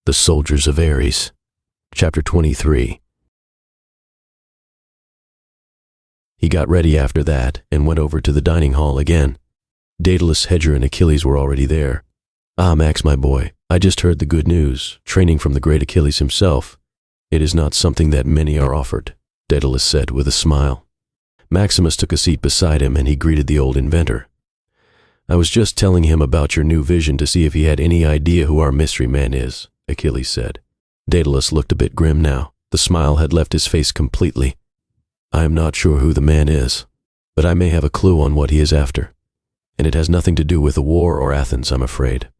The Soldiers of Ares. Chapter 23. He got ready after that and went over to the dining hall again. Daedalus, Hector, and Achilles were already there. "Ah, Max, my boy, I just heard the good news, training from the great Achilles himself. It is not something that many are offered," Daedalus said with a smile. Maximus took a seat beside him and he greeted the old inventor. "I was just telling him about your new vision to see if he had any idea who our mystery man is," Achilles said. Daedalus looked a bit grim now. The smile had left his face completely. "I am not sure who the man is, but I may have a clue on what he is after. And it has nothing to do with the war or Athens, I'm afraid."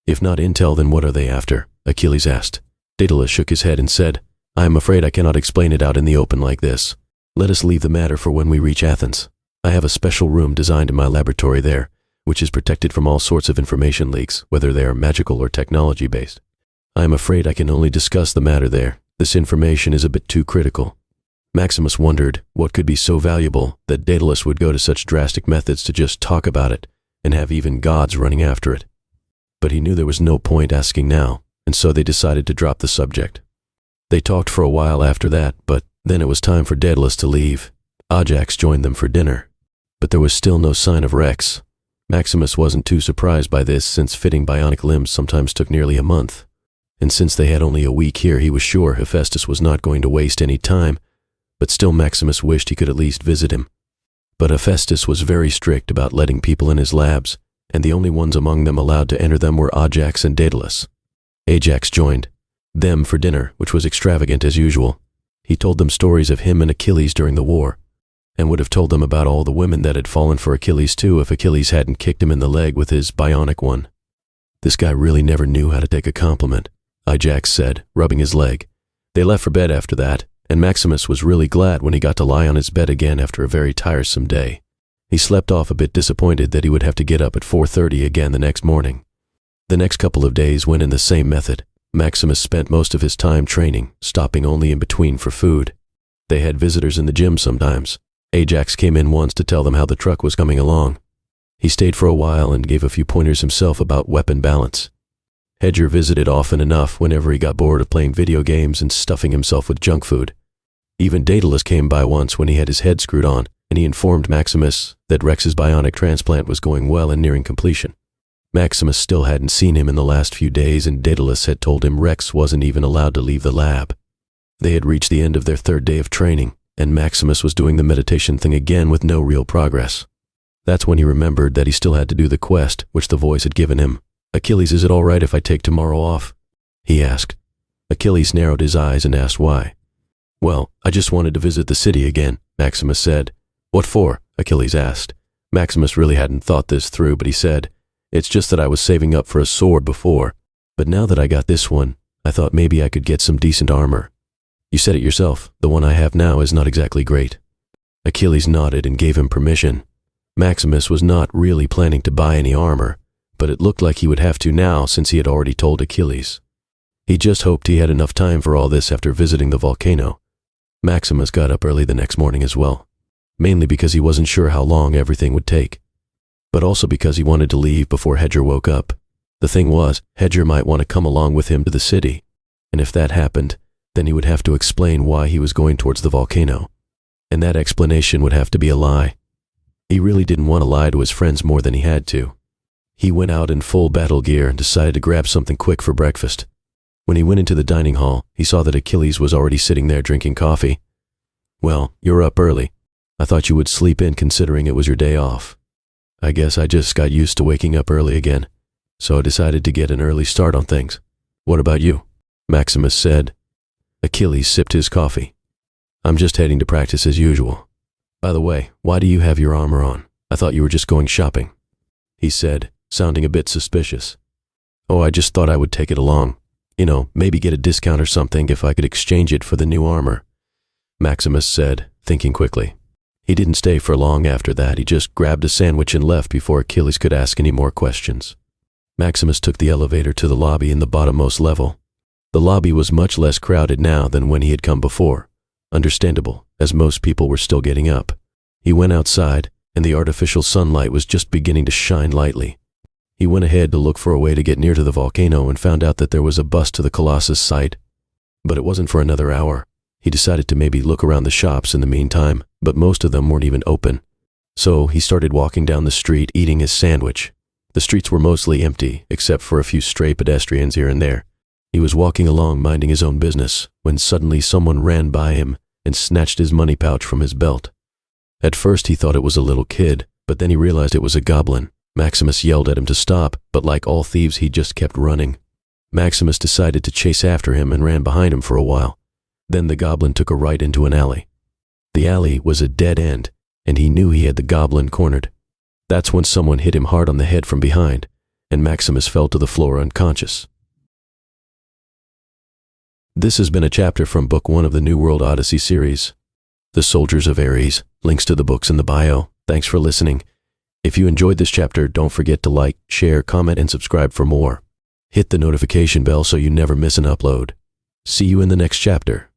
"If not intel, then what are they after?" Achilles asked. Daedalus shook his head and said, "I am afraid I cannot explain it out in the open like this. Let us leave the matter for when we reach Athens. I have a special room designed in my laboratory there, which is protected from all sorts of information leaks, whether they are magical or technology-based. I am afraid I can only discuss the matter there. This information is a bit too critical." Maximus wondered what could be so valuable that Daedalus would go to such drastic methods to just talk about it and have even gods running after it. But he knew there was no point asking now, and so they decided to drop the subject. They talked for a while after that, but then it was time for Daedalus to leave. Ajax joined them for dinner, but there was still no sign of Rex. Maximus wasn't too surprised by this, since fitting bionic limbs sometimes took nearly a month. And since they had only a week here, he was sure Hephaestus was not going to waste any time, but still Maximus wished he could at least visit him. But Hephaestus was very strict about letting people in his labs, and the only ones among them allowed to enter them were Ajax and Daedalus. Ajax joined them for dinner, which was extravagant as usual. He told them stories of him and Achilles during the war, and would have told them about all the women that had fallen for Achilles too if Achilles hadn't kicked him in the leg with his bionic one. "This guy really never knew how to take a compliment," Ajax said, rubbing his leg. They left for bed after that, and Maximus was really glad when he got to lie on his bed again after a very tiresome day. He slept off a bit disappointed that he would have to get up at 4:30 again the next morning. The next couple of days went in the same method. Maximus spent most of his time training, stopping only in between for food. They had visitors in the gym sometimes. Ajax came in once to tell them how the truck was coming along. He stayed for a while and gave a few pointers himself about weapon balance. Hector visited often enough whenever he got bored of playing video games and stuffing himself with junk food. Even Daedalus came by once when he had his head screwed on, and he informed Maximus that Rex's bionic transplant was going well and nearing completion. Maximus still hadn't seen him in the last few days, and Daedalus had told him Rex wasn't even allowed to leave the lab. They had reached the end of their third day of training, and Maximus was doing the meditation thing again with no real progress. That's when he remembered that he still had to do the quest which the voice had given him. "Achilles, is it all right if I take tomorrow off?" he asked. Achilles narrowed his eyes and asked why. "Well, I just wanted to visit the city again," Maximus said. "What for?" Achilles asked. Maximus really hadn't thought this through, but he said, "It's just that I was saving up for a sword before, but now that I got this one, I thought maybe I could get some decent armor. You said it yourself, the one I have now is not exactly great." Achilles nodded and gave him permission. Maximus was not really planning to buy any armor, but it looked like he would have to now since he had already told Achilles. He just hoped he had enough time for all this after visiting the volcano. Maximus got up early the next morning as well, mainly because he wasn't sure how long everything would take, but also because he wanted to leave before Hector woke up. The thing was, Hector might want to come along with him to the city, and if that happened, then he would have to explain why he was going towards the volcano, and that explanation would have to be a lie. He really didn't want to lie to his friends more than he had to. He went out in full battle gear and decided to grab something quick for breakfast. When he went into the dining hall, he saw that Achilles was already sitting there drinking coffee. "Well, you're up early. I thought you would sleep in considering it was your day off." "I guess I just got used to waking up early again, so I decided to get an early start on things. What about you?" Maximus said. Achilles sipped his coffee. "I'm just heading to practice as usual. By the way, why do you have your armor on? I thought you were just going shopping," he said, sounding a bit suspicious. "Oh, I just thought I would take it along. You know, maybe get a discount or something if I could exchange it for the new armor," Maximus said, thinking quickly. He didn't stay for long after that. He just grabbed a sandwich and left before Achilles could ask any more questions. Maximus took the elevator to the lobby in the bottommost level. The lobby was much less crowded now than when he had come before. Understandable, as most people were still getting up. He went outside, and the artificial sunlight was just beginning to shine lightly. He went ahead to look for a way to get near to the volcano and found out that there was a bus to the Colossus site. But it wasn't for another hour. He decided to maybe look around the shops in the meantime, but most of them weren't even open. So he started walking down the street eating his sandwich. The streets were mostly empty, except for a few stray pedestrians here and there. He was walking along minding his own business, when suddenly someone ran by him and snatched his money pouch from his belt. At first he thought it was a little kid, but then he realized it was a goblin. Maximus yelled at him to stop, but like all thieves he just kept running. Maximus decided to chase after him and ran behind him for a while. Then the goblin took a right into an alley. The alley was a dead end, and he knew he had the goblin cornered. That's when someone hit him hard on the head from behind, and Maximus fell to the floor unconscious. This has been a chapter from Book 1 of the New World Odyssey series, The Soldiers of Ares. Links to the books in the bio. Thanks for listening. If you enjoyed this chapter, don't forget to like, share, comment, and subscribe for more. Hit the notification bell so you never miss an upload. See you in the next chapter.